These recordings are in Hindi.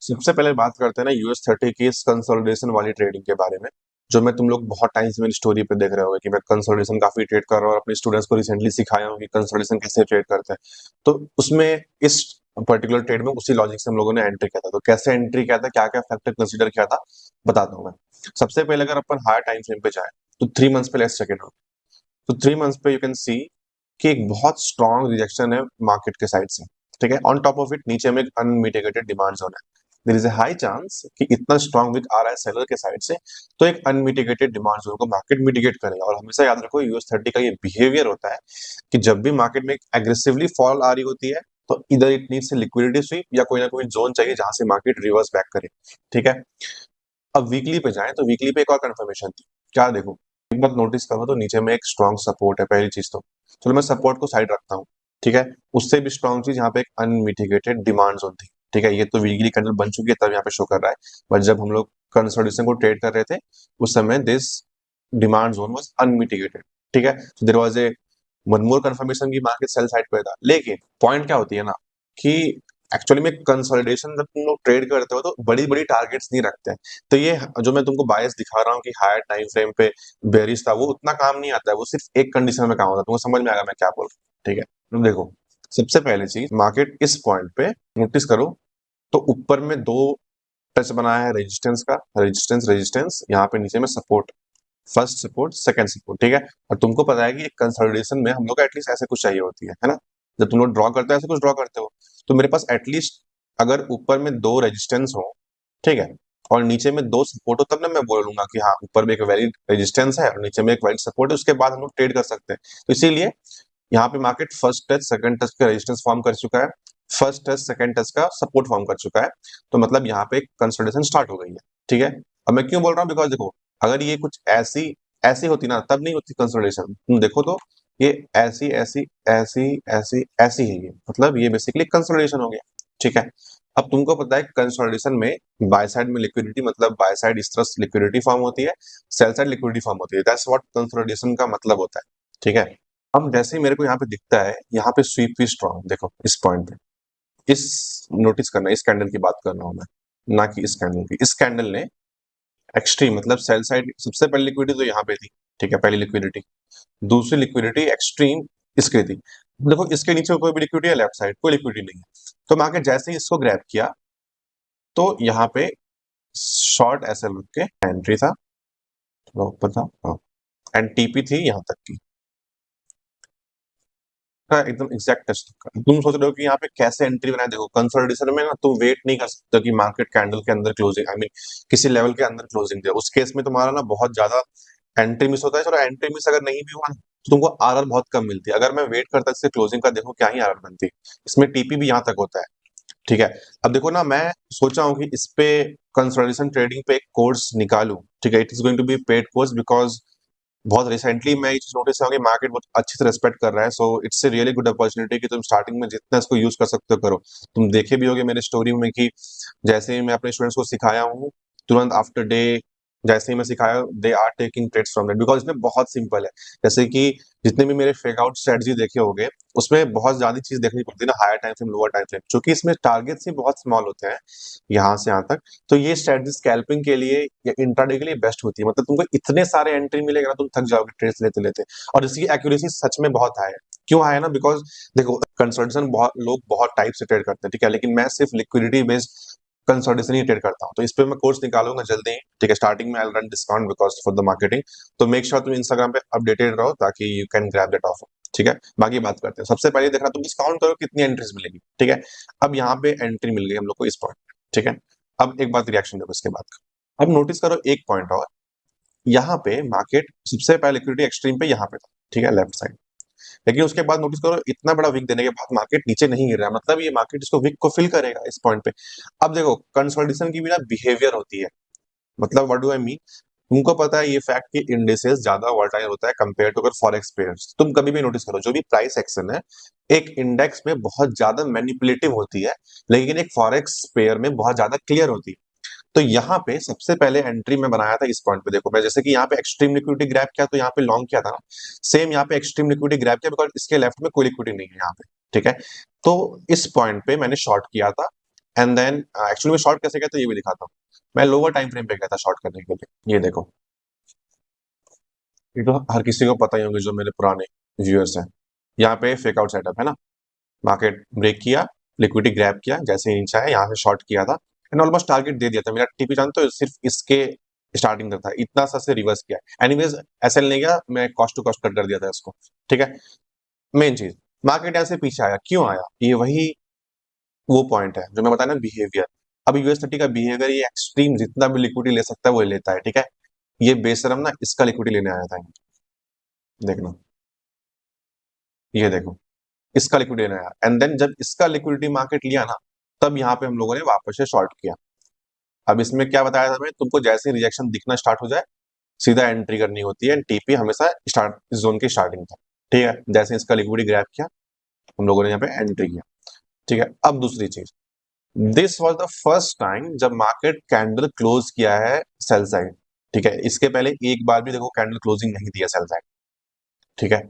सबसे पहले बात करते हैं ना US 30 की इस कंसोलिडेशन वाली ट्रेडिंग के बारे में, जो मैं तुम लोग बहुत टाइम से मेरी स्टोरी पे देख रहे होगे कि मैं कंसोलिडेशन काफी ट्रेड कर रहा हूँ और अपने स्टूडेंट्स को रिसेंटली सिखाया हूँ कि कंसोलिडेशन कैसे ट्रेड करते हैं। तो उसमें इस पर्टिकुलर ट्रेड में उसी लॉजिक से हम लोगों ने एंट्री किया था। तो कैसे एंट्री किया था, क्या क्या फैक्टर कंसिडर किया था, बताता हूँ मैं। सबसे पहले अगर अपन हायर टाइम फ्रेम पे जाए तो 3 मंथ्स पे लेट्स चेक इट आउट। तो 3 मंथ्स पे यू कैन सी कि एक बहुत स्ट्रॉन्ग रिजेक्शन है मार्केट के साइड से। ठीक है, ऑन टॉप ऑफ इट नीचे में एक अनमिटिगेटेड डिमांड जोन है। There is a high chance कि इतना स्ट्रॉन्ग विक आ रहा है सेलर के साइड से, तो एक अनमिटिगेटेड डिमांड जोन को मार्केट मिटिगेट करेगा। और हमेशा याद रखो US 30 का ये बिहेवियर होता है कि जब भी मार्केट में एग्रेसिवली फॉल आ रही होती है तो इधर इट नीड्स लिक्विडिटी स्वीप या कोई ना कोई जोन चाहिए जहां से मार्केट रिवर्स बैक करे। ठीक है, अब वीकली पे जाएं तो वीकली पे एक और कंफर्मेशन थी। क्या देखो, एक बात नोटिस करो तो नीचे में एक स्ट्रॉन्ग सपोर्ट है पहली चीज। तो चलो मैं सपोर्ट को साइड रखता हूँ। ठीक है, उससे भी स्ट्रॉन्ग चीज यहाँ पे एक अनमिटिगेटेड डिमांड जोन थी। ठीक है, ये तो वीकली कैंडल बन चुकी है तब यहाँ पे शो कर रहा है, बट जब हम लोग कंसोलिडेशन को ट्रेड कर रहे थे उस समय this demand zone was unmitigated. ठीक है, so there was a one more confirmation की मार्केट सेल साइड पे था। लेकिन पॉइंट क्या होती है ना कि एक्चुअली में कंसोलिडेशन जब तुम लोग ट्रेड करते हो तो बड़ी बड़ी टारगेट्स नहीं रखते हैं। तो ये जो मैं तुमको बायस दिखा रहा हूँ कि हायर टाइम फ्रेम पे बेरिश था, वो उतना काम नहीं आता है, वो सिर्फ एक कंडीशन में काम होता है। तुमको समझ में आएगा मैं क्या बोल रहा हूँ। ठीक है, तुम देखो, सबसे पहले चीज मार्केट इस पॉइंट पे नोटिस करो तो ऊपर में दो टच बनाया है रेजिस्टेंस का, रेजिस्टेंस रेजिस्टेंस, यहाँ पे नीचे में support, first support second support. ठीक है, और तुमको पता है कि एक कंसोलिडेशन में हम लोग का एटलीस्ट ऐसे कुछ चाहिए होती है ना। जब तुम लोग ड्रॉ करते हो ऐसे कुछ ड्रॉ करते हो, तो मेरे पास एटलीस्ट अगर ऊपर में दो रेजिस्टेंस हो, ठीक है, और नीचे में दो सपोर्ट हो, तब ना मैं बोलूंगा कि हाँ ऊपर में एक वैलिड रेजिस्टेंस है और नीचे में एक वैलिड सपोर्ट है, उसके बाद हम लोग ट्रेड कर सकते हैं। तो इसीलिए यहाँ पे market first touch second touch का रेजिस्टेंस फॉर्म कर चुका है, फर्स्ट टच सेकंड टच का सपोर्ट फॉर्म कर चुका है। तो मतलब यहाँ पे कंसोलिडेशन स्टार्ट हो गई है। ठीक है, अब मैं क्यों बोल रहा हूँ, बिकॉज देखो, अगर ये कुछ ऐसी ऐसी होती ना तब नहीं होती कंसोलिडेशन। तुम देखो तो ये ऐसी ऐसी ऐसी ऐसी ऐसी है, ये मतलब ये बेसिकली कंसोलिडेशन हो गया। ठीक है, अब तुमको पता है कंसोलिडेशन में बाय साइड में लिक्विडिटी, मतलब बाय साइड इस तरह लिक्विडिटी फॉर्म होती है, सेल साइड लिक्विडिटी फॉर्म होती है। दैट्स व्हाट कंसोलिडेशन का मतलब होता है। ठीक है, अब जैसे ही मेरे को यहाँ पे दिखता है, यहाँ पे स्वीप भी स्ट्रॉन्ग, देखो इस पॉइंट पे, इस नोटिस करना, इस कैंडल की बात कर रहा हूं मैं, ना कि इस कैंडल की। इस कैंडल ने एक्सट्रीम मतलब सेल साइड सबसे पहली लिक्विडिटी तो यहाँ पे थी। ठीक है, पहली लिक्विडिटी, दूसरी लिक्विडिटी एक्सट्रीम इसकी थी। देखो इसके नीचे कोई भी लिक्विडिटी है, लेफ्ट साइड कोई लिक्विडिटी नहीं है। तो मार्केट जैसे ही इसको ग्रैब किया तो यहाँ पे शॉर्ट ऐसे लुक के एंट्री था, थोड़ा ऊपर था, हाँ, एंड टीपी थी यहाँ तक की, का एकदम एग्जैक्ट टच का। तुम सोच रहे हो कि यहाँ पे कैसे एंट्री बनाए, देखो कंसोलिडेशन में ना तुम वेट नहीं कर सकते कि मार्केट कैंडल के अंदर क्लोजिंग, आई मीन किसी लेवल के अंदर क्लोजिंग दे, उस केस में तुम्हारा ना बहुत ज्यादा एंट्री मिस होता है। चलो एंट्री मिस अगर नहीं भी हुआ ना तो तुमको आरआर बहुत कम मिलती है। अगर मैं वेट करता इससे क्लोजिंग का, देखो क्या ही आरआर बनती है, इसमें टीपी भी यहाँ तक होता है। ठीक है, अब देखो ना, मैं सोचा हूँ कि इस पे कंसोलिडेशन ट्रेडिंग पे एक कोर्स निकालूं। ठीक है, it is going to be paid course, because बहुत रिसेंटली मैं ये चीज नोटिस किया कि मार्केट बहुत अच्छी से रेस्पेक्ट कर रहा है। So it's a really good opportunity कि तुम स्टार्टिंग में जितना इसको यूज कर सकते हो करो। तुम देखे भी होगे मेरे स्टोरी में कि जैसे ही मैं अपने स्टूडेंट्स को सिखाया हूँ, तुरंत आफ्टर डे जैसे ही मैं सिखाया, they are taking trades from that, because इसमें बहुत सिंपल है। जैसे कि जितने भी मेरे फेक आउट स्ट्रेटजी देखे होंगे उसमें बहुत ज्यादा चीज देखनी पड़ती है ना, higher time frame lower time frame, क्योंकि इसमें टारगेट्स ही बहुत स्मॉल होते हैं यहाँ से यहाँ तक। तो ये स्ट्रेटजी स्कैल्पिंग के लिए या इंट्राडे के लिए बेस्ट होती है। मतलब तुमको इतने सारे एंट्री मिलेगा ना, तुम थक जाओगे ट्रेड्स लेते लेते। और इसकी एक्यूरेसी सच में बहुत हाई है। क्यों हाई है ना, बिकॉज देखो कंसल्टेशन बहुत लोग बहुत टाइप से ट्रेड करते हैं, ठीक है, लेकिन मैं सिर्फ लिक्विडिटी बेस्ड कंसल्टेशन ही ट्रेड करता हूँ। तो इस पे मैं कोर्स निकालूंगा जल्दी ही। ठीक है, स्टार्टिंग में I run discount because for the marketing. तो मेक श्योर तुम इंस्टाग्राम पे अपडेटेड रहो ताकि you can grab that offer. ठीक है, बाकी बात करते हैं। सबसे पहले देखना, तुम डिस्काउंट करो कितनी एंट्रीज मिलेगी। ठीक है, अब यहाँ पे एंट्री मिल गई हम लोग को इस पॉइंट। ठीक है, अब एक बात रिएक्शन देखो इसके बाद का। अब नोटिस करो एक पॉइंट और, यहाँ पे मार्केट सबसे पहले लिक्विडिटी एक्सट्रीम पे यहाँ पे था। ठीक है, लेफ्ट साइड, लेकिन उसके बाद नोटिस करो इतना बड़ा वीक देने के बाद मार्केट नीचे नहीं गिर रहा है, मतलब ये मार्केट इसको वीक को फिल करेगा इस पॉइंट पे। अब देखो कंसोलिडेशन की भी ना बिहेवियर होती है, मतलब व्हाट डू आई मीन, तुमको पता है ये फैक्ट कि इंडिसेस ज्यादा वोलेटाइल होता है कंपेयर टू अगर फॉरेक्स पेयर्स। तुम कभी भी नोटिस करो जो भी प्राइस एक्शन है एक इंडेक्स में बहुत ज्यादा मैनिपुलेटिव होती है, लेकिन एक फॉरेक्स पेयर में बहुत ज्यादा क्लियर होती है। तो यहाँ पे सबसे पहले एंट्री में बनाया था इस पॉइंट पे। देखो मैं जैसे कि यहाँ पे एक्सट्रीम लिक्विडिटी ग्रैब किया तो यहाँ पे लॉन्ग किया था ना, सेम यहाँ पे एक्सट्रीम लिक्विडिटी ग्रैब किया बिकॉज इसके लेफ्ट में कोई लिक्विडिटी नहीं है यहाँ पे। ठीक है, तो इस पॉइंट पे मैंने शॉर्ट किया था एंड देन एक्चुअली में शॉर्ट कैसे कहते हैं ये भी दिखाता हूँ। मैं लोअर टाइम फ्रेम पे गया था शॉर्ट करने के लिए, ये देखो, ये तो हर किसी को पता ही होंगे जो मेरे पुराने व्यूअर्स हैं। यहाँ पे फेक आउट सेटअप है ना, मार्केट ब्रेक किया, लिक्विडिटी ग्रैब किया, जैसे ही नीचे आया यहाँ से शॉर्ट किया था एंड ऑलमोस्ट टारगेट दे दिया था। मेरा टीपी जानते हो सिर्फ इसके स्टार्टिंग तक था, इतना सा से रिवर्स किया। एनीवेज एसएल नहीं गया, मैं कॉस्ट टू कॉस्ट कट कर दिया था इसको, ठीक है। मेन चीज, मार्केट यहाँ से पीछे आया, क्यों आया, ये वही वो पॉइंट है जो मैं बताया ना, बिहेवियर। अब यूएस30 का बिहेवियर ये एक्सट्रीम, जितना भी लिक्विडिटी ले सकता है वो लेता है, ठीक है। ये बेशरम ना इसका लिक्विडिटी लेने आया था, देखना, ये देखो, इसका लिक्विडिटी लेने आया एंड देन जब इसका लिक्विडिटी मार्केट लिया ना, तब यहाँ पे हम लोगों ने वापस से शॉर्ट किया। अब इसमें क्या बताया था, मैं तुमको जैसे रिजेक्शन दिखना स्टार्ट हो जाए सीधा एंट्री करनी होती है, टीपी हमेशा स्टार्ट जोन की स्टार्टिंग था, ठीक है। जैसे इसका लिक्विडिटी ग्रैब किया, हम लोगों ने यहाँ पे एंट्री किया, ठीक है। अब दूसरी चीज, this was the first time जब मार्केट कैंडल क्लोज किया है सेल साइड, ठीक है। इसके पहले एक बार भी देखो कैंडल क्लोजिंग नहीं दिया सेल साइड, ठीक है।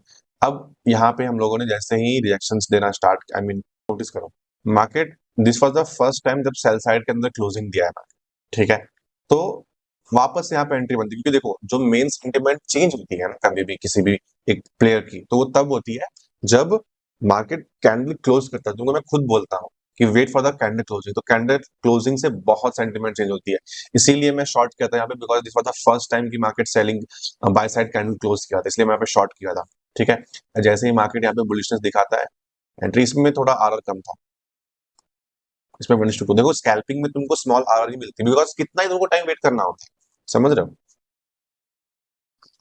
अब यहाँ पे हम लोगों ने जैसे ही रिएक्शंस देना स्टार्ट, आई मीन नोटिस करो, market, this was the first time जब सेल साइड के अंदर क्लोजिंग दिया है मार्केट, ठीक है। तो वापस से यहाँ पे एंट्री बनती है, क्योंकि देखो जो मेन सेंटिमेंट चेंज होती है ना कभी भी किसी भी एक प्लेयर की, तो वो तब होती है जब मार्केट कैंडल क्लोज करता है। तुमको मैं खुद बोलता हूँ कि wait for the candle closing, तो कैंडल क्लोजिंग से बहुत सेंटिमेंट चेंज होती है। इसीलिए मैं शॉर्ट किया था यहाँ पे, because this was the first time की market selling buy side candle close किया था, इसलिए मैं यहाँ पे शॉर्ट किया था, ठीक है। जैसे ही मार्केट यहाँ पे बुलिशनेस दिखाता है, एंट्री इसमें थोड़ा आरआर कम था, इसमें 1:2 देखो, स्कैल्पिंग में तुमको स्मॉल आरआर ही मिलती है, बिकॉज कितना ही तुमको टाइम वेट करना होता है, समझ रहे हो।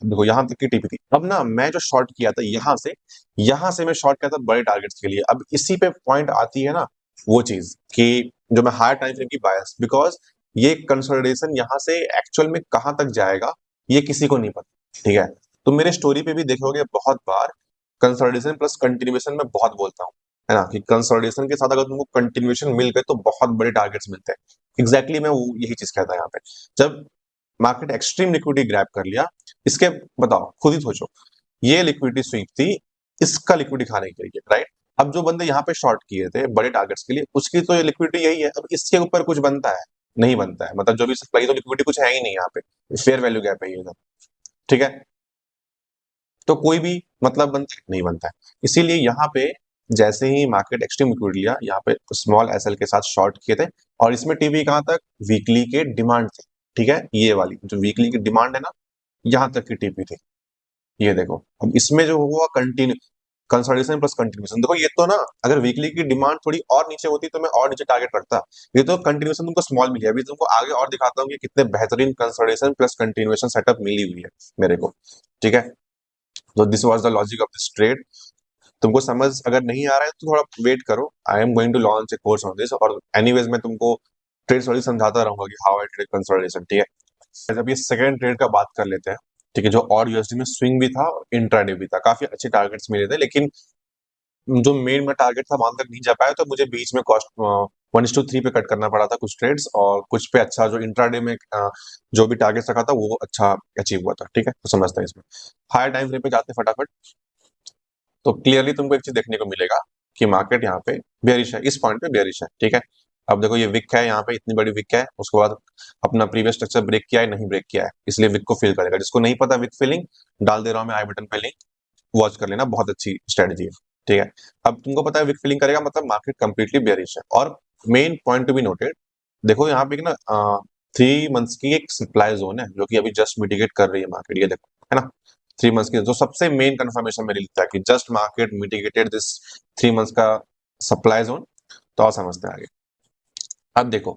देखो यहाँ तक की टीपी थी, अब ना मैं जो शॉर्ट किया था यहाँ से मैं शॉर्ट किया था बड़े टारगेट्स के लिए। अब इसी पे पॉइंट आती है ना वो चीज कि जो मैं हायर टाइम फ्रेम की बायस, बिकॉज ये कंसोलिडेशन यहाँ से एक्चुअल में कहां तक जाएगा ये किसी को नहीं पता, ठीक है। तो मेरे स्टोरी पे भी देखोगे बहुत बार कंसोलिडेशन प्लस कंटिन्यूएशन में बहुत बोलता हूँ, है ना, कि कंसोलिडेशन के साथ अगर तुमको कंटिन्यूएशन मिल गए तो बहुत बड़े टारगेट्स मिलते हैं। एग्जैक्टली मैं यही चीज कहता है यहाँ पे, जब मार्केट एक्सट्रीम लिक्विडिटी ग्रैब कर लिया, इसके, बताओ खुद ही सोचो, ये लिक्विडिटी स्वीप थी इसका लिक्विडिटी खाने के लिए, राइट। अब जो बंदे यहाँ पे शॉर्ट किए थे बड़े टारगेट्स के लिए, उसकी तो ये लिक्विडिटी यही है, अब इसके ऊपर कुछ बनता है, नहीं बनता है, मतलब जो भी सप्लाई, तो लिक्विडिटी कुछ है ही नहीं यहाँ पे, फेयर वैल्यू गैप है ये सब, ठीक है। तो कोई भी मतलब बनता है, नहीं बनता है। इसीलिए यहाँ पे जैसे ही मार्केट एक्सट्रीम लिक्विडिटी लिया, यहाँ पे स्मॉल एसएल के साथ शॉर्ट किए थे, और इसमें टीवी कहाँ तक, वीकली के डिमांड थे, ठीक है। ये वाली जो वीकली की डिमांड है ना, यहाँ तक की टीपी थी, ये देखो। अब इसमें जो हुआ कंटिन्यू कंसोलिडेशन प्लस कंटिन्यूएशन, देखो ये तो ना, अगर वीकली की डिमांड थोड़ी और नीचे होती तो मैं और नीचे टारगेट करता, ये तो कंटिन्यूएशन तुमको स्मॉल मिली है। अभी तुमको आगे और दिखाता हूँ कि कितने बेहतरीन कंसोलिडेशन प्लस कंटिन्यूएशन सेटअप मिली हुई है मेरे को, ठीक है। तो this was the logic of this trade. तुमको समझ अगर नहीं आ रहा है तो थोड़ा वेट करो, I am going to launch a course on this, और एनीवेज मैं तुमको ट्रेड सॉरी समझाता रहूंगा कि हाउ आई ट्रेड कंसोलिडेशन, ठीक है। जब ये सेकंड ट्रेड का बात कर लेते हैं, ठीक है, जो और यूएसडी में स्विंग भी था और इंट्राडे भी था, काफी अच्छे टारगेट्स मिले थे, लेकिन जो मेन में टारगेट था वहां तक नहीं जा पाया, तो मुझे बीच में कॉस्ट 1:3 पे कट करना पड़ा था कुछ ट्रेड्स, और कुछ पे अच्छा जो इंट्राडे में जो भी टारगेट रखा था वो अच्छा अचीव हुआ था, ठीक है। तो समझते हैं इसमें, हायर टाइम फ्रेम पे जाते हैं फटाफट। तो क्लियरली तुमको एक चीज देखने को मिलेगा कि मार्केट यहाँ पे बेयरिश है, इस पॉइंट पे बेयरिश है, ठीक है। अब देखो ये विक है, यहाँ पे इतनी बड़ी विक है, उसके बाद अपना प्रीवियस स्ट्रक्चर ब्रेक किया है, नहीं ब्रेक किया है, इसलिए विक को फिल करेगा। जिसको नहीं पता विक फिलिंग, डाल दे रहा हूँ मैं आई बटन पे लिंक, वॉच कर लेना, बहुत अच्छी स्ट्रेटजी है, ठीक है। अब तुमको पता है विक फिलिंग करेगा मतलब मार्केट कंप्लीटली बेयरिश है। और main point to be noted, देखो यहाँ पे एक ना 3 मंथ्स की एक सप्लाई जोन है जो कि अभी जस्ट मिटिगेट कर रही है मार्केट, ये देखो, है ना। 3 मंथ्स की जो सबसे मेन कंफर्मेशन मेरी लिखता है कि just market mitigated this 3 months का सप्लाई जोन। तो आप समझते हैं आगे। अब देखो,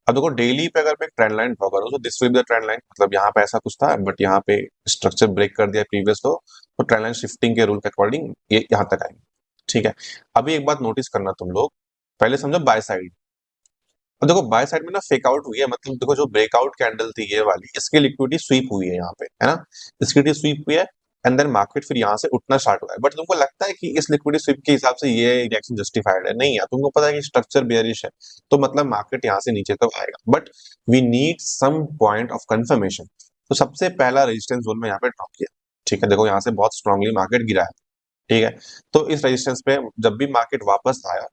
अब देखो डेली पे अगर मैं ट्रेंड लाइन ड्रॉ करूँ तो this will be the trend line, मतलब यहाँ पे ऐसा कुछ था बट यहाँ पे स्ट्रक्चर ब्रेक कर दिया प्रीवियस, तो ट्रेंड लाइन शिफ्टिंग के रूल के अकॉर्डिंग ये यहाँ तक आएंगे, ठीक है। अभी एक बात नोटिस करना तुम लोग, पहले समझो बाय साइड। अब देखो बाय साइड में ना फेक आउट हुई है, मतलब देखो जो ब्रेकआउट कैंडल थी ये वाली, इसकी लिक्विडिटी स्वीप हुई है यहाँ पे, है ना, इसकी लिक्विडिटी स्वीप हुई है एंड देन मार्केट फिर यहाँ से उठना स्टार्ट हुआ है। बट तुमको लगता है कि इस लिक्विडिटी स्वीप के हिसाब से ये रिएक्शन जस्टिफाइड है, नहीं है, तुमको पता है कि स्ट्रक्चर बेयरिश है, तो मतलब मार्केट यहाँ से नीचे तक आएगा, but we need some point of confirmation. तो सबसे पहला रेजिस्टेंस जोन में यहाँ पे ड्रॉ किया, ठीक है। देखो यहाँ से बहुत स्ट्रांगली मार्केट गिरा है, ठीक है। तो इस रेजिस्टेंस पे जब भी मार्केट वापस आया,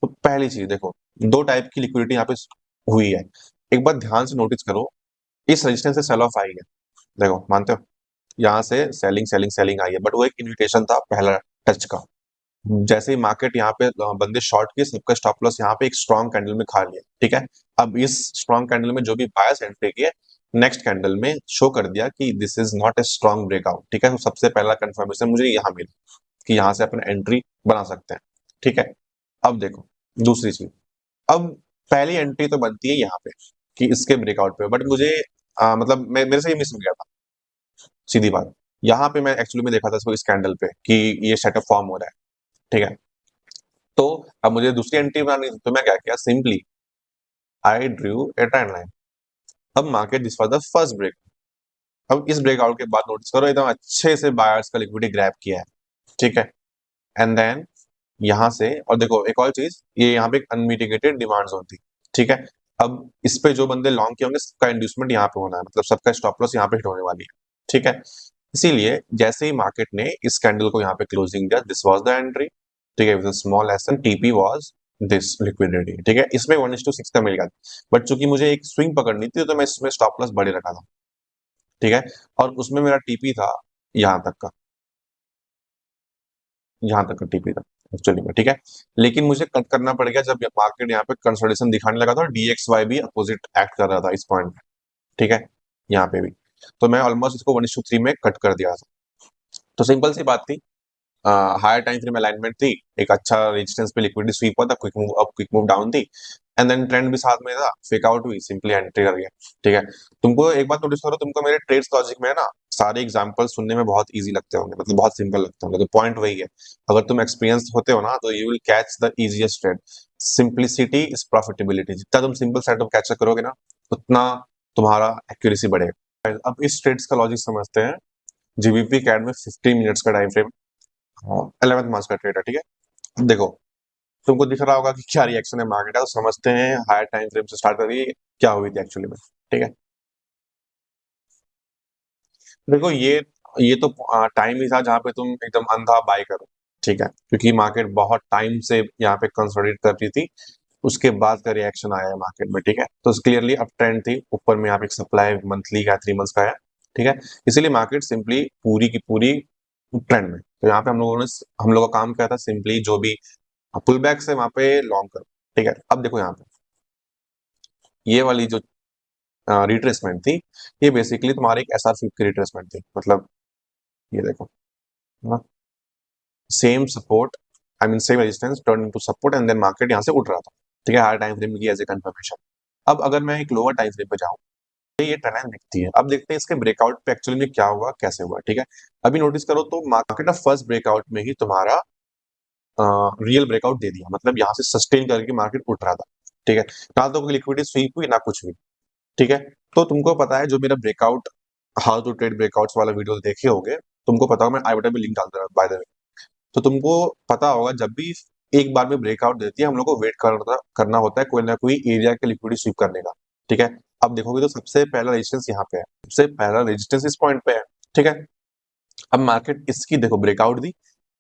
तो पहली चीज देखो, दो टाइप की लिक्विडिटी यहाँ पे हुई है। एक बात ध्यान से नोटिस करो, इस रेजिस्टेंस से सेल ऑफ आई है, देखो मानते हो, यहाँ से सेलिंग सेलिंग सेलिंग आई है, बट वो एक इन्विटेशन था पहला टच का। जैसे ही मार्केट यहाँ पे बंदे शॉर्ट किए, सबका स्टॉप लॉस यहाँ पे एक स्ट्रॉन्ग कैंडल में खा लिया, ठीक है। अब इस स्ट्रॉन्ग कैंडल में जो भी बायर्स एंट्री किए, नेक्स्ट कैंडल में शो कर दिया कि this is not a strong breakout, ठीक है। तो सबसे पहला कंफर्मेशन मुझे यहाँ मिली कि यहाँ से अपना एंट्री बना सकते हैं, ठीक है। अब देखो दूसरी चीज, अब पहली एंट्री तो बनती है यहाँ पे कि इसके ब्रेकआउट पे, बट मुझे मतलब मेरे से ये मिस हो गया था, सीधी बात। यहाँ पे मैं एक्चुअली में देखा था इसको, इस कैंडल पे कि ये सेटअप फॉर्म हो रहा है, ठीक है। तो अब मुझे दूसरी एंट्री बनानी थी, तो मैं क्या किया, simply I drew a trend line. अब market this was the first break. अब इस ब्रेकआउट के बाद नोटिस करो, एकदम अच्छे से बायर्स का लिक्विडिटी ग्रैब किया है, ठीक है। एंड देन यहाँ से, और देखो एक और चीज, ये यहाँ पे एक अनमिटिगेटेड डिमांड जोन थी, ठीक है। अब इस पे जो बंदे लॉन्ग किए होंगे, सबका इंड्यूसमेंट यहाँ पे होना है, मतलब सबका स्टॉप लॉस यहाँ पे हिट होने वाली है, ठीक है। इसीलिए जैसे ही मार्केट ने इस कैंडल को यहाँ पे क्लोजिंग दिया, दिस वाज द एंट्री, ठीक है, with small S and TP was this liquidity, ठीक है। इसमें 1:6 का मिल गया, बट चूंकि मुझे एक स्विंग पकड़नी थी, तो मैं इसमें स्टॉप लॉस बड़े रखा था, ठीक है। और उसमें मेरा टीपी था यहाँ तक का, यहाँ तक का टीपी था एक्चुअली में, ठीक है। लेकिन मुझे कट करना पड़ गया जब मार्केट यहाँ पे कंसोलिडेशन दिखाने लगा था, और डीएक्सवाई भी अपोजिट एक्ट कर रहा था इस पॉइंट पे, ठीक है, यहाँ पे भी। तो मैं ऑलमोस्ट इसको 1:3 में कट कर दिया था। तो सिंपल सी बात थी, हायर टाइम फ्रेम अलाइनमेंट थी, एक अच्छा रेजिस्टेंस पे लिक्विडिटी स्वीप हुआ था, quick move up quick move down थी, एंड देन ट्रेंड भी साथ में था, फेक आउट हुई, सिंपली एंट्री कर गया, ठीक है। तुमको एक बात नोटिस करो, तुमको मेरे ट्रेड्स लॉजिक में ना सारे एग्जांपल सुनने में बहुत इजी लगते होंगे, मतलब बहुत सिंपल लगते होंगे, तो पॉइंट वही है। अगर तुम एक्सपीरियंस होते हो ना, तो you will catch the easiest trade. Simplicity is profitability, जितना तुम सिंपल सेटअप कैच करोगे ना, उतना तुम्हारा एक्यूरेसी बढ़ेगा। अब इस ट्रेड्स का लॉजिक समझते हैं। जीबीपी कैड में 15 मिनट्स का टाइम फ्रेम, हाँ 11th मार्च का ट्रेड है, ठीक है। देखो तुमको दिख रहा होगा कि क्या रिएक्शन है मार्केट का, तो समझते हैं हायर टाइम फ्रेम से स्टार्ट करिए क्या हुई थी एक्चुअली में, ठीक है। देखो ये तो टाइम ही था जहां पे तुम एकदम अंधा बाय करो, ठीक है, क्योंकि मार्केट बहुत टाइम से यहाँ पे कंसोलिडेट कर रही थी, उसके बाद का रिएक्शन आया है मार्केट में, ठीक है। तो क्लियरली अप ट्रेंड थी, ऊपर में यहाँ पे एक सप्लाई मंथली का 3 मंथ्स का है, ठीक है। इसीलिए मार्केट सिंपली पूरी की पूरी ट्रेंड में, तो यहाँ पे हम लोगों का काम क्या था, सिंपली जो भी पुल बैक से वहां पे लॉन्ग करो, ठीक है। अब देखो यहाँ पे ये वाली जो रिट्रेसमेंट थी, ये बेसिकली तुम्हारी एक SR की रिट्रेसमेंट थी, मतलब ये देखो, same support, I mean same resistance turn into support, and then market यहाँ से उठ रहा था, ठीक है, हायर टाइम फ्रेम की एज ए कंफर्मेशन। अब अगर मैं एक लोअर टाइम फ्रेम पे जाऊं, तो ये ट्रेंड लाइन दिखती है। अब देखते हैं इसके ब्रेकआउट पे एक्चुअली में क्या हुआ, कैसे हुआ, ठीक है। अभी नोटिस करो तो मार्केट ना फर्स्ट ब्रेकआउट में ही तुम्हारा रियल ब्रेकआउट दे दिया, मतलब यहाँ से सस्टेन करके मार्केट उठ रहा था, ठीक है। ना तो कोई लिक्विडिटी स्वीप हुई, ना कुछ हुई, ठीक है। तो तुमको पता है जो मेरा breakout, how to trade breakouts वाला वीडियो देखे होगे, तुमको पता होगा, मैं आई बटन में लिंक डाल दूंगा बाय द वे। तो तुमको पता होगा जब भी एक बार में ब्रेकआउट देती है, हम लोग को वेट करना होता है कोई ना कोई एरिया के लिक्विडिटी स्वीप करने का, ठीक है। अब देखोगे तो सबसे पहला रेजिस्टेंस यहाँ पे है, सबसे पहला रेजिस्टेंस इस पॉइंट पे है, ठीक है। अब मार्केट इसकी देखो ब्रेकआउट दी,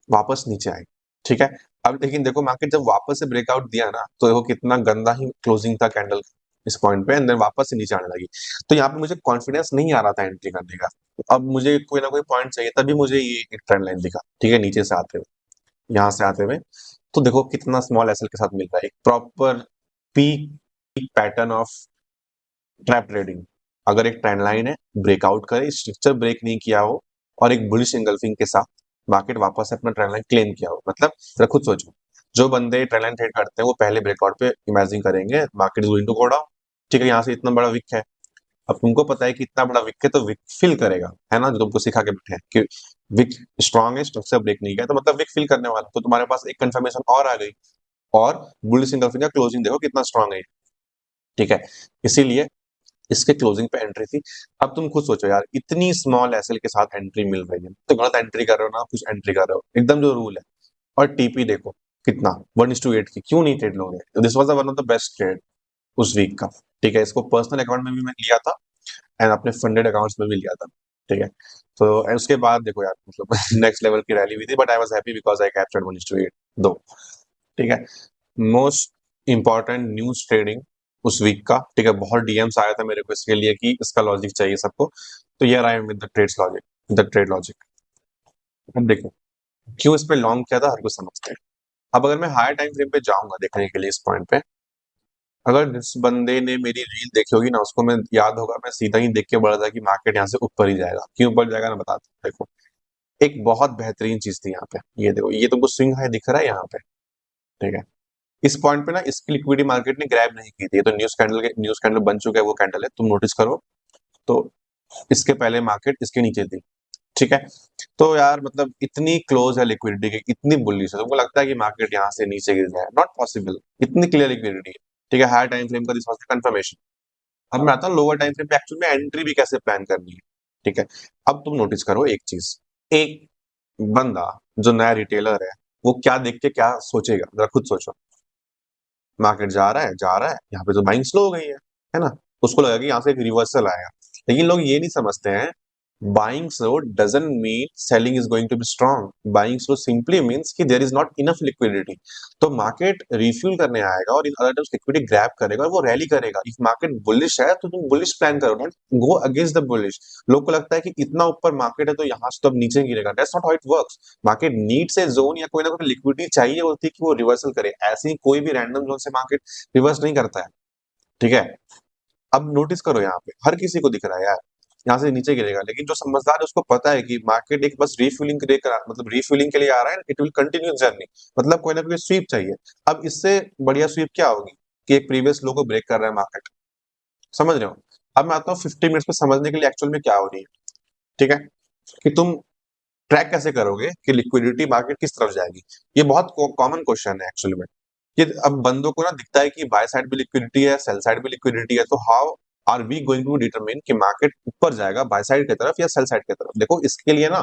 वापस नीचे आई, ठीक है। अब लेकिन देखो मार्केट जब वापस से ब्रेकआउट दिया ना, तो देखो कितना गंदा ही क्लोजिंग था कैंडल इस पॉइंट पे, एंड देन वापस से नीचे आने लगी। तो यहाँ पे मुझे कॉन्फिडेंस नहीं आ रहा था एंट्री करने का। अब मुझे कोई ना कोई पॉइंट चाहिए, तभी मुझे ये एक ट्रेंड लाइन दिखा, ठीक है, नीचे से आते हुए, यहाँ से आते हुए। तो देखो कितना स्मॉल एसएल के साथ मिल रहा है, एक proper peak pattern of trap trading. अगर एक ट्रेंड लाइन है, ब्रेकआउट करे, स्ट्रक्चर ब्रेक नहीं किया हो, और एक बुलिश एंगल्फिंग के साथ मार्केट वापस से अपना ट्रेंड लाइन क्लेम किया हो, मतलब जरा खुद सोचो, जो बंदे ट्रेंड लाइन ट्रेड करते हैं वो पहले ब्रेकआउट पे इमेजिन करेंगे market is going to go down, ठीक है, यहाँ से इतना बड़ा विक है। अब तुमको पता है कि इतना बड़ा विक है, तो विक फिल करेगा, है ना, जो तुमको सिखा के बैठे हैं कि विक स्ट्रांग है, स्ट्रक्चर ब्रेक नहीं किया, तो मतलब विक फिल करने वाला, तो तुम्हारे पास एक कंफर्मेशन और आ गई। और बुलिश एंगल्फिंग का क्लोजिंग देखो कितना स्ट्रांग है, ठीक है। इसीलिए इसके क्लोजिंग पे एंट्री थी। अब तुम खुद सोचो यार, इतनी स्मॉल एसएल के साथ एंट्री मिल रही है, तो गलत एंट्री कर रहे हो ना, कुछ एंट्री कर रहे हो, एकदम जो रूल है। और टीपी देखो कितना, 1:8 की, क्यों नहीं ट्रेड लोगे, this was one of the best trade उस वीक का, ठीक है। इसको पर्सनल अकाउंट में भी मैं लिया था, एंड अपने फंडेड अकाउंट्स में भी लिया था, ठीक है। तो उसके बाद देखो यार, मतलब नेक्स्ट लेवल की रैली हुई थी, but I was happy because I captured 1:8 दो, ठीक है। मोस्ट इम्पोर्टेंट न्यूज ट्रेडिंग उस वीक का, ठीक है। बहुत डीएम्स आया था मेरे को इसके लिए कि इसका लॉजिक चाहिए सबको, तो यार I am with the trades logic, the trade logic. अब देखो क्यों इस पे लॉन्ग किया था हर कुछ समझते हैं। अब अगर मैं हायर टाइम फ्रेम पे जाऊंगा देखने के लिए इस पॉइंट पे, अगर जिस बंदे ने मेरी रील देखी होगी ना उसको मैं याद होगा, मैं सीधा ही देख के बोला था कि मार्केट यहाँ से ऊपर ही जाएगा। क्यों ऊपर जाएगा ना बताता हूँ। देखो एक बहुत बेहतरीन चीज थी यहाँ पे, ये देखो ये तुमको स्विंग हाई दिख रहा है यहाँ पे, ठीक है। इस पॉइंट पे ना इसकी लिक्विडिटी मार्केट ने ग्रैब नहीं की थी, ये तो न्यूज कैंडल बन चुका है, वो कैंडल है, तुम नोटिस करो। तो इसके पहले मार्केट इसके नीचे थी, ठीक है। तो यार मतलब इतनी क्लोज है लिक्विडिटी की, इतनी बुलिश है, तुमको लगता है कि मार्केट यहाँ से नीचे गिर जाए? नॉट पॉसिबल, इतनी क्लियर लिक्विडिटी है, ठीक है। हायर टाइम फ्रेम का दिस वाज द कंफर्मेशन। अब मैं आता हूँ लोअर टाइम फ्रेम पे एक्चुअल में एंट्री भी कैसे प्लान करनी है, ठीक है। अब तुम नोटिस करो एक चीज, एक बंदा जो नया रिटेलर है वो क्या देख के क्या सोचेगा, जरा खुद सोचो। मार्केट जा रहा है, यहाँ पे तो बाइंग स्लो हो गई है ना। उसको लगा कि यहाँ से एक रिवर्सल आएगा, लेकिन लोग ये नहीं समझते हैं buying slow doesn't mean selling is going to be strong. Buying slow simply means कि there is not enough liquidity. तो मार्केट रिफ्यूल करने आएगा और in other times liquidity grab करेगा और वो रैली करेगा। इफ मार्केट बुलिश है तो तुम बुलिश प्लान करो, not go against the bullish. लोग को लगता है कि इतना ऊपर मार्केट है तो यहाँ से तो अब नीचे गिरेगा, that's not how it works. Market needs a zone या कोई ना कोई लिक्विडिटी चाहिए होती है कि वो रिवर्सल करे, ऐसे ही कोई भी रैंडम जोन से मार्केट रिवर्स नहीं करता है, ठीक है। अब नोटिस करो यहाँ पे हर किसी को दिख रहा है यार यहाँ से नीचे गिरेगा, लेकिन जो समझदार है उसको पता है कि मार्केट एक बस रिफ्यूलिंग के लिए मतलब रिफ्यूलिंग के लिए आ रहा है, इट विल कंटिन्यू जर्नी, मतलब कोई ना कोई स्वीप चाहिए। अब इससे बढ़िया स्वीप क्या होगी कि एक प्रीवियस लो को ब्रेक कर रहा है मार्केट, समझ रहे हो। अब मैं आता हूँ 50 मिनट्स में समझने के लिए एक्चुअल में क्या हो रही है, ठीक है। कि तुम ट्रैक कैसे करोगे कि लिक्विडिटी मार्केट किस तरफ जाएगी। ये बहुत कॉमन क्वेश्चन है एक्चुअली में। ये अब बंदों को ना दिखता है कि बाय साइड भी लिक्विडिटी है, सेल साइड भी लिक्विडिटी है, तो how are we going to determine कि मार्केट ऊपर जाएगा बाय साइड की तरफ या सेल साइड की तरफ। देखो इसके लिए ना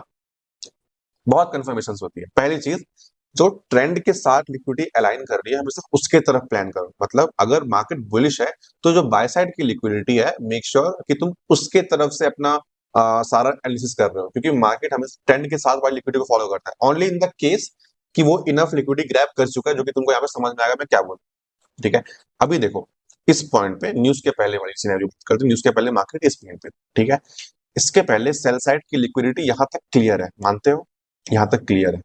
बहुत कंफर्मेशन होती है। पहली चीज, जो ट्रेंड के साथ लिक्विडिटी अलाइन कर रही है हमेशा उसके तरफ प्लान करो। मतलब अगर मार्केट बुलिश है तो जो बाय साइड की लिक्विडिटी है मेक श्योर कि तुम उसके तरफ से अपना सारा एनालिसिस कर रहे हो, क्योंकि मार्केट हमेशा ट्रेंड के साथ वाली लिक्विडिटी को फॉलो करता है। ओनली इन द केस कि वो इनफ लिक्विडिटी ग्रैब कर चुका है, जो कि तुमको यहाँ पे समझ में आएगा मैं क्या बोलूं, ठीक है। अभी देखो इस पॉइंट पे न्यूज के पहले वाली सिनेरियो करते हैं, न्यूज के पहले मार्केट इस पॉइंट पे, ठीक है। इसके पहले सेल साइड की लिक्विडिटी यहां तक क्लियर है, मानते हो, यहां तक क्लियर है,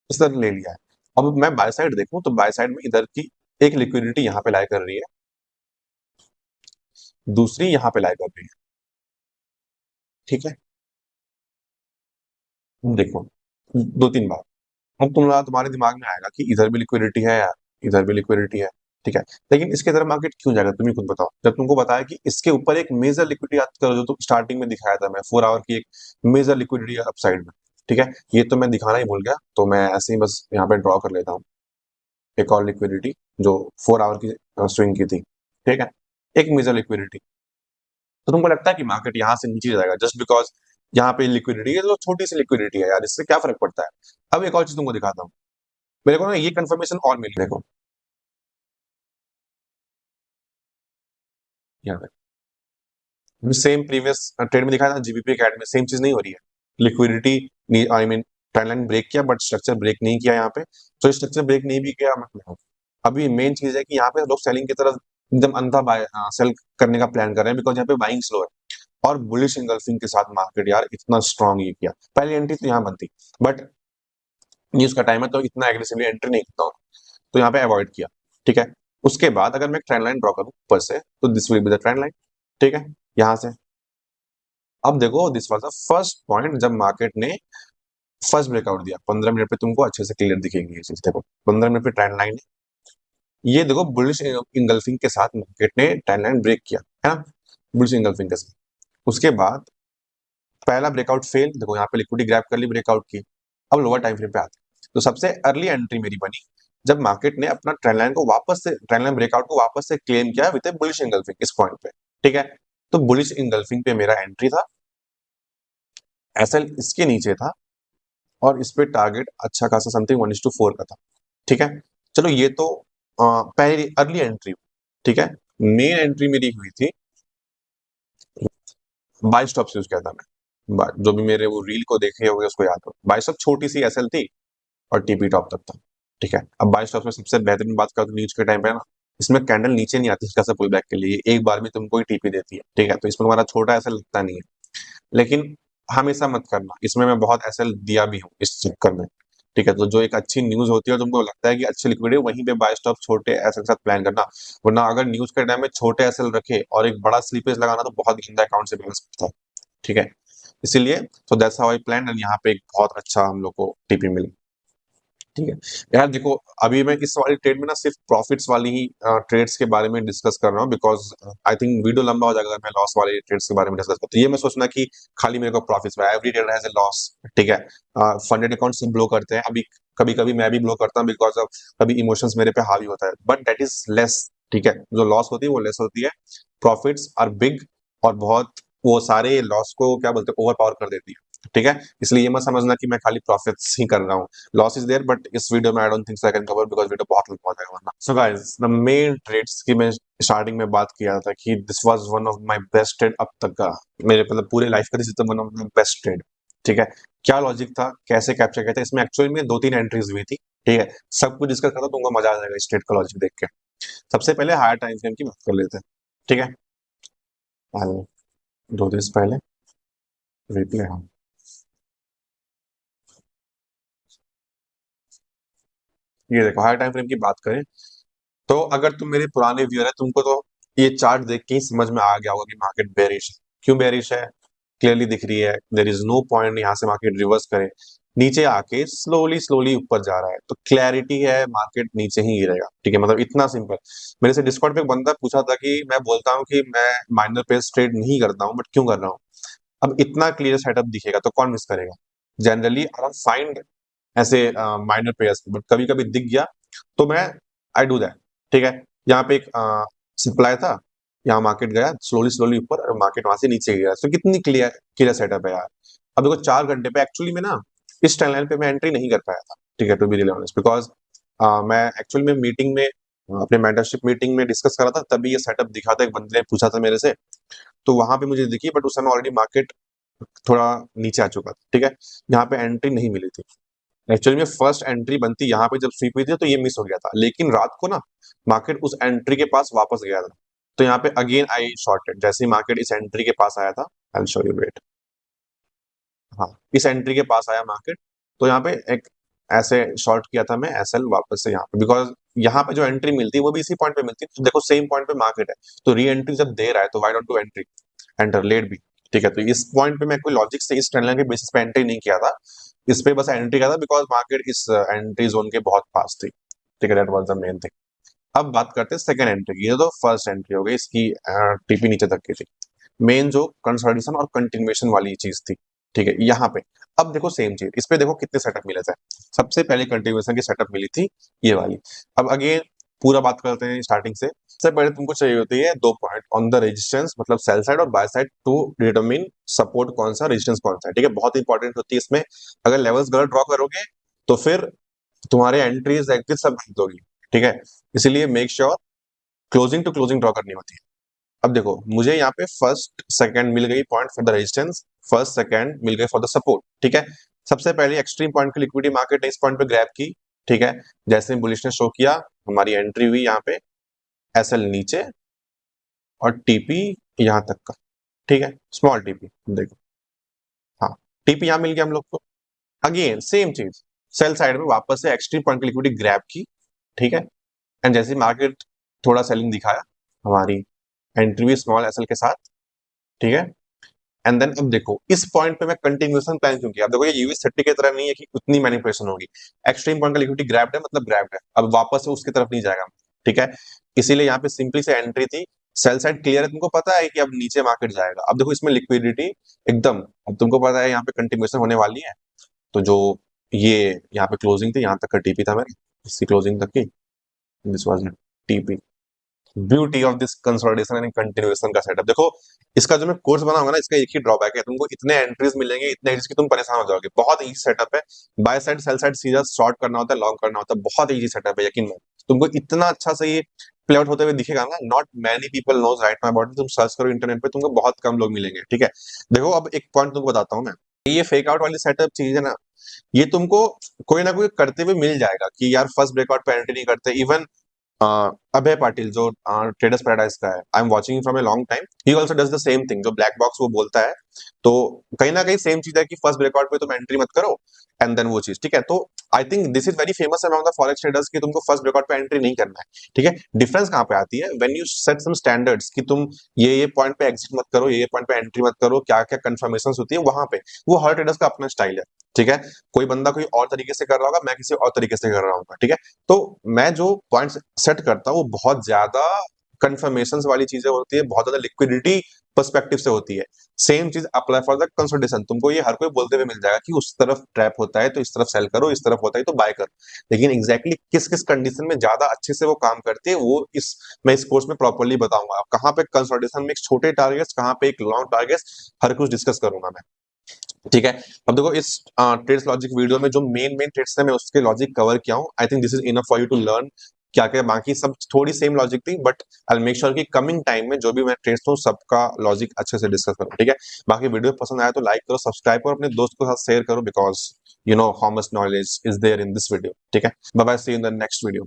इस तरह ले लिया है। अब मैं बाय साइड देखूं तो बाय साइड में इधर की एक लिक्विडिटी यहाँ पे लाई कर रही है, दूसरी यहाँ पे लाई कर रही है, ठीक है। देखो दो तीन बार, अब तुम्हारे दिमाग में आएगा कि इधर भी लिक्विडिटी है यार, इधर भी लिक्विडिटी है, ठीक है। लेकिन इसके तरफ मार्केट क्यों जाएगा तुम ही खुद बताओ। जब तुमको बताया कि इसके ऊपर एक मेजर लिक्विडिटी याद करो, जो तुम स्टार्टिंग में दिखाया था मैं 4 आवर की एक मेजर लिक्विडिटी अपसाइड में, ठीक है। ये तो मैं दिखाना ही भूल गया, तो मैं ऐसे ही बस यहाँ पे ड्रॉ कर लेता हूँ एक और लिक्विडिटी जो 4 आवर की स्विंग की थी, ठीक है। एक मेजर लिक्विडिटी, तो तुमको लगता है कि मार्केट यहाँ से नीचे जाएगा जस्ट बिकॉज यहाँ पे लिक्विडिटी है, तो छोटी सी लिक्विडिटी है यार, इससे क्या फर्क पड़ता है। अब एक और चीज तुमको दिखाता हूँ, मेरे को ना ये कंफर्मेशन और मिली, देखो यहाँ पे सेम प्रीवियस ट्रेड में दिखाया था जीबीपी कैड में, सेम चीज नहीं हो रही है। Liquidity I mean trend break किया बट स्ट्रक्चर ब्रेक नहीं किया यहाँ पे, तो स्ट्रक्चर ब्रेक नहीं भी किया मतलब अभी मेन चीज है कि यहाँ पे लोग सेलिंग की तरफ एकदम अंधा बाय सेल करने का प्लान कर रहे हैं, बिकॉज यहाँ पे बाइंग स्लो है। और बुलिश इंगल्फिंग के साथ मार्केट यार इतना स्ट्रांग ये किया, पहली एंट्री तो यहाँ बनती, बट न्यूज का टाइम है तो इतना एग्रेसिवली एंट्री नहीं करता हूँ, तो यहाँ पे अवॉइड किया, ठीक है। उसके बाद अगर मैं ट्रेंड लाइन ड्रॉ करूँ ऊपर से तो this will be the trend line, ठीक है, यहाँ से। अब देखो this was the first point जब मार्केट ने फर्स्ट ब्रेकआउट दिया, 15 मिनट पे तुमको अच्छे से क्लियर दिखेगी ये चीज। देखो 15 मिनट पे ट्रेंड लाइन है, ये देखो बुलिश इंगल्फिंग के साथ मार्केट ने ट्रेंड लाइन ब्रेक किया है ना, बुलिश इंगल्फिंग के साथ। उसके बाद पहला ब्रेकआउट फेल, देखो यहाँ पे लिक्विडिटी ग्रैब कर ली ब्रेकआउट की। अब लोअर टाइम फ्रेम पे आते हैं, तो सबसे अर्ली एंट्री मेरी बनी जब मार्केट ने अपना ट्रेंड लाइन को वापस से ट्रेंड लाइन ब्रेकआउट को वापस से क्लेम किया विद ए बुलिश इंगल्फिंग इस पॉइंट पे, ठीक है। तो बुलिश इंगल्फिंग पे मेरा एंट्री था, एसएल इसके नीचे था और इस पे टारगेट अच्छा खासा समथिंग 1:4 का था, ठीक है। चलो ये तो पहली अर्ली एंट्री, ठीक है। मेन एंट्री मेरी हुई थी, बाय स्टॉप यूज किया था मैं, जो भी मेरे वो रील को देखे होंगे उसको याद हो, बाय स्टॉप छोटी सी एसएल थी और टीपी टॉप तक था, ठीक है। अब बाय स्टॉप्स में सबसे बेहतरीन बात करो तो न्यूज के टाइम पे ना, इसमें कैंडल नीचे नहीं आती इसका पुल बैक के लिए, एक बार में तुमको ही टीपी देती है, ठीक है, तो इसमें तुम्हारा छोटा ऐसा लगता नहीं है। लेकिन हमेशा मत करना, इसमें मैं बहुत ऐसा दिया भी हूँ इस चक्कर में, ठीक है। तो जो एक अच्छी न्यूज होती है और तुमको लगता है कि अच्छी लिक्विड है, वहीं पे बाय स्टॉप छोटे एसएल के साथ प्लान करना। वरना अगर न्यूज के टाइम में छोटे एसएल रखे और एक बड़ा स्लीपेज लगाना, तो बहुत गंदा अकाउंट से बैलेंस करता है, ठीक है। इसीलिए तो that's how I plan, and यहाँ पे एक बहुत अच्छा हम लोग को टीपी मिली, ठीक है। यार देखो, अभी मैं इस वाली ट्रेड में ना सिर्फ प्रॉफिट्स वाली ही ट्रेड्स के बारे में डिस्कस कर रहा हूँ, बिकॉज आई थिंक वीडियो लंबा हो जाएगा अगर मैं लॉस वाले ट्रेड्स के बारे में डिस्कस करता हूँ। ये मैं सोचना कि खाली मेरे को प्रॉफिट्स में, every trader has a loss, ठीक है। फंडेड अकाउंट से ब्लो करते हैं, अभी कभी कभी मैं भी ब्लो करता हूँ बिकॉज ऑफ कभी इमोशंस मेरे पे हावी होता है, बट दैट इज लेस, ठीक है। जो लॉस होती है वो लेस होती है, प्रॉफिट्स आर बिग, और बहुत, वो सारे लॉस को क्या बोलते हैं, ओवर पावर कर देती है, ठीक है। इसलिए ये मत समझना कि मैं खाली प्रॉफिट्स ही कर रहा हूँ, लॉस इज देयर, बट इस वीडियो में I don't think so I can cover, because video बहुत लंबा हो जाएगा वरना। So guys, the main trades की मैं स्टार्टिंग में बात किया था कि this was one of my best trade अब तक का, मेरे मतलब पूरे लाइफ का, this is one of my best trade, ठीक है। क्या लॉजिक था, कैसे कैप्चर किया था, इसमें एक्चुअली में 2-3 एंट्रीज हुई थी, ठीक है। सब कुछ डिस्कस करता, तुमको मजा आ जाएगा इस ट्रेड का लॉजिक देख के। सबसे पहले हायर टाइम फ्रेम की बात कर लेते हैं, ठीक है। हाल 2 दिन पहले रिप्ले, हाँ, ये देखो हायर टाइम फ्रेम की बात करें, तो अगर तुम मेरे पुराने व्यूअर है, तुमको तो ये चार्ट देख के ही समझ में आ गया होगा कि मार्केट बेरिश है। क्यों बेरिश है, क्लियरली दिख रही है, देयर इज नो पॉइंट यहाँ से मार्केट रिवर्स करे, नीचे आके स्लोली स्लोली ऊपर जा रहा है, तो क्लैरिटी है मार्केट नीचे ही गिरेगा, ठीक है, मतलब इतना सिंपल। मेरे से डिस्कॉर्ड पे एक बंदा पूछा था कि मैं बोलता हूँ कि मैं माइनर पेस ट्रेड नहीं करता हूँ, बट क्यों कर रहा हूँ। अब इतना क्लियर सेटअप दिखेगा तो कौन मिस करेगा। जनरली आई डोंट फाइंड ऐसे माइनर पेयर्स, बट कभी कभी दिख गया तो मैं आई डू दैट, ठीक है। यहाँ पे एक सप्लाई था, यहाँ मार्केट गया स्लोली स्लोली ऊपर, और मार्केट वहां से नीचे गया, तो कितनी क्लियर क्लियर सेटअप है यार। अब देखो 4 घंटे पे एक्चुअली में ना, इस टाइम लाइन पे मैं एंट्री नहीं कर पाया था, ठीक है, to be really honest, because मैं एक्चुअली में मीटिंग में, अपने मेंटरशिप मीटिंग में डिस्कस कर रहा था, तभी ये सेटअप दिखा था, एक बंदे ने पूछा था मेरे से, तो वहां पे मुझे दिखी, बट उस समय ऑलरेडी मार्केट थोड़ा नीचे आ चुका था, ठीक है। यहाँ पे एंट्री नहीं मिली थी, एक्चुअली में फर्स्ट एंट्री बनती यहाँ पे जब स्वीप हुई थी, तो ये मिस हो गया था, लेकिन रात को ना मार्केट उस एंट्री के पास वापस गया था, तो यहाँ पे अगेन आई शॉर्टेड, जैसे ही मार्केट इस एंट्री के पास आया था, आई शो यू वेट, हाँ, इस एंट्री के पास आया मार्केट, तो यहाँ पे एक ऐसे शॉर्ट किया था मैं एसएल वापस से यहाँ पे, बिकॉज यहाँ पे जो एंट्री मिलती है वो भी इसी पॉइंट पे मिलती है, तो देखो सेम पॉइंट पे मार्केट है, तो री एंट्री जब दे रहा है तो why don't to entry, enter late भी, ठीक है। तो इस पॉइंट पे मैं कोई लॉजिक से इस ट्रेंड लाइन के बेसिस पे एंट्री नहीं किया था, इस पे बस एंट्री किया था बिकॉज मार्केट इस एंट्री जोन के बहुत पास थी, ठीक है, that was the main thing. अब बात करते हैं सेकंड एंट्री की, ये तो फर्स्ट एंट्री हो गई, इसकी टीपी नीचे तक की थी, मेन जो कंसोलिडेशन और कंटिन्यूएशन वाली चीज थी, ठीक है, यहाँ पे। अब देखो सेम चीज, इस पे देखो कितने सेटअप मिले थे, सबसे पहले कंटिन्यूएशन की सेटअप मिली थी ये वाली। अब अगेन पूरा बात करते हैं स्टार्टिंग से, सबसे पहले तुमको चाहिए होती है 2 पॉइंट ऑन द रेजिस्टेंस, मतलब सेल साइड और buy side, to determine support कौन सा, रेजिस्टेंस कौन सा है, ठीक है, बहुत इंपॉर्टेंट होती है इसमें। अगर लेवल्स गलत ड्रॉ करोगे तो फिर तुम्हारे एंट्रीज एग्जिट सब गलत होगी, ठीक है। इसीलिए make sure closing to closing draw करनी होती है। अब देखो मुझे यहाँ पे फर्स्ट सेकंड मिल गई point for the resistance, first second मिल गई फॉर द सपोर्ट, ठीक है। सबसे पहले एक्सट्रीम पॉइंट की लिक्विडिटी मार्केट ने इस पॉइंट पे ग्रैब की, ठीक है, जैसे बुलिश ने शो किया, हमारी एंट्री हुई यहाँ पे, एसएल नीचे और टीपी यहाँ तक का, ठीक है, स्मॉल टीपी देखो, हाँ, टीपी यहाँ मिल गया हम लोग को। अगेन सेम चीज, सेल साइड में वापस से एक्सट्रीम पॉइंट की लिक्विडिटी ग्रैब की, ठीक है, एंड जैसे मार्केट थोड़ा सेलिंग दिखाया, हमारी एंट्री भी स्मॉल एसएल के साथ, ठीक है। एंड देन अब देखो इस पॉइंट पे मैं कंटिन्यूएशन प्लान क्यों किया, अब देखो ये यूएस 30 की तरह नहीं है कि उतनी मैनिपुलेशन होगी, एक्सट्रीम पॉइंट का लिक्विडिटी ग्रैब्ड है मतलब ग्रैब्ड है, अब वापस से उसकी तरफ नहीं जाएगा, ठीक है। इसीलिए यहाँ पे सिंपली से एंट्री थी, सेल साइड क्लियर है, तुमको पता है कि अब नीचे मार्केट जाएगा, अब देखो इसमें लिक्विडिटी एकदम, अब तुमको पता है यहाँ पे कंटिन्यूएशन होने वाली है, तो जो ये यहाँ पे क्लोजिंग थी, यहाँ तक का टीपी था मेरा, इसकी क्लोजिंग तक की, this was TP, beauty of this consolidation and continuation का सेटअप। देखो इसका जो मैं कोर्स बनाऊंगा ना, इसका एक ही ड्रॉबैक है, तुमको इतने एंट्रीज मिलेंगे, इतने एंट्रीज की तुम परेशान हो जाओगे, बहुत इजी सेटअप है, बाय साइड सेल साइड सीधा शॉर्ट करना होता है, लॉन्ग करना होता है, बहुत इजी सेटअप है, यकीन मानो तुमको इतना अच्छा से ये प्ले आउट होते हुए दिखेगा ना, not many people knows right my body, तुम सर्च करो इंटरनेट पे, तुमको बहुत कम लोग मिलेंगे, ठीक है। देखो अब एक पॉइंट तुमको बताता हूँ मैं, ये फेक आउट वाली सेटअप चीज है ना, ये तुमको कोई ना कोई करते हुए मिल जाएगा कि यार फर्स्ट ब्रेकआउट पे एंट्री नहीं करते। इवन अभय पाटिल जो ट्रेडर्स पैराडाइज का है, I am watching from a long time, he also does the same thing, जो ब्लैक बॉक्स वो बोलता है। तो कहीं ना कहीं सेम चीज है कि फर्स्ट ब्रेकआउट पे तुम एंट्री मत करो एंड देन वो चीज, ठीक है। तो आई think this is very famous among the forex traders कि तुमको फर्स्ट ब्रेकआउट पे एंट्री नहीं करना है, ठीक है। डिफरेंस कहाँ पे आती है, when you set some standards कि तुम ये पॉइंट पे एग्जिट मत करो, ये पॉइंट पे एंट्री मत करो, क्या क्या कंफर्मेशन होती है वहां पे। वो हर ट्रेडर्स का अपना स्टाइल है, ठीक है। कोई बंदा कोई और तरीके से कर रहा होगा, मैं किसी और तरीके से कर रहा हूँ, ठीक है। तो मैं जो पॉइंट्स सेट करता हूँ वो बहुत ज्यादा कंफर्मेशन वाली चीजें होती है, बहुत ज्यादा लिक्विडिटी पर्सपेक्टिव से होती है। सेम चीज अप्लाई फॉर द कंसोलिडेशन, तुमको ये हर कोई बोलते हुए मिल जाएगा कि उस तरफ ट्रैप होता है तो इस तरफ सेल करो, इस तरफ होता है तो बाय करो, लेकिन एग्जैक्टली किस किस कंडीशन में ज्यादा अच्छे से वो काम करते हैं वो इस मैं इस कोर्स में प्रॉपर्ली बताऊंगा। कहाँ पे कंसोलिडेशन में एक छोटे टारगेट्स, कहाँ पे एक लॉन्ग टारगेट्स, हर कुछ डिस्कस करूंगा मैं, ठीक है। अब देखो इस ट्रेड्स लॉजिक वीडियो में जो मेन मेन ट्रेड्स है मैं उसके लॉजिक कवर किया हूं। I think this is enough for you to learn क्या क्या, बाकी सब थोड़ी सेम लॉजिक थी, बट आई मेक श्योर कि कमिंग टाइम में जो भी मैं ट्रेड्स हूँ सबका लॉजिक अच्छे से डिस्कस करूँ, ठीक है। बाकी वीडियो पसंद आया तो लाइक करो, सब्सक्राइब करो, अपने दोस्त के साथ शेयर करो, because you know how much knowledge is there in this video, ठीक है। Bye bye, see you in the next video.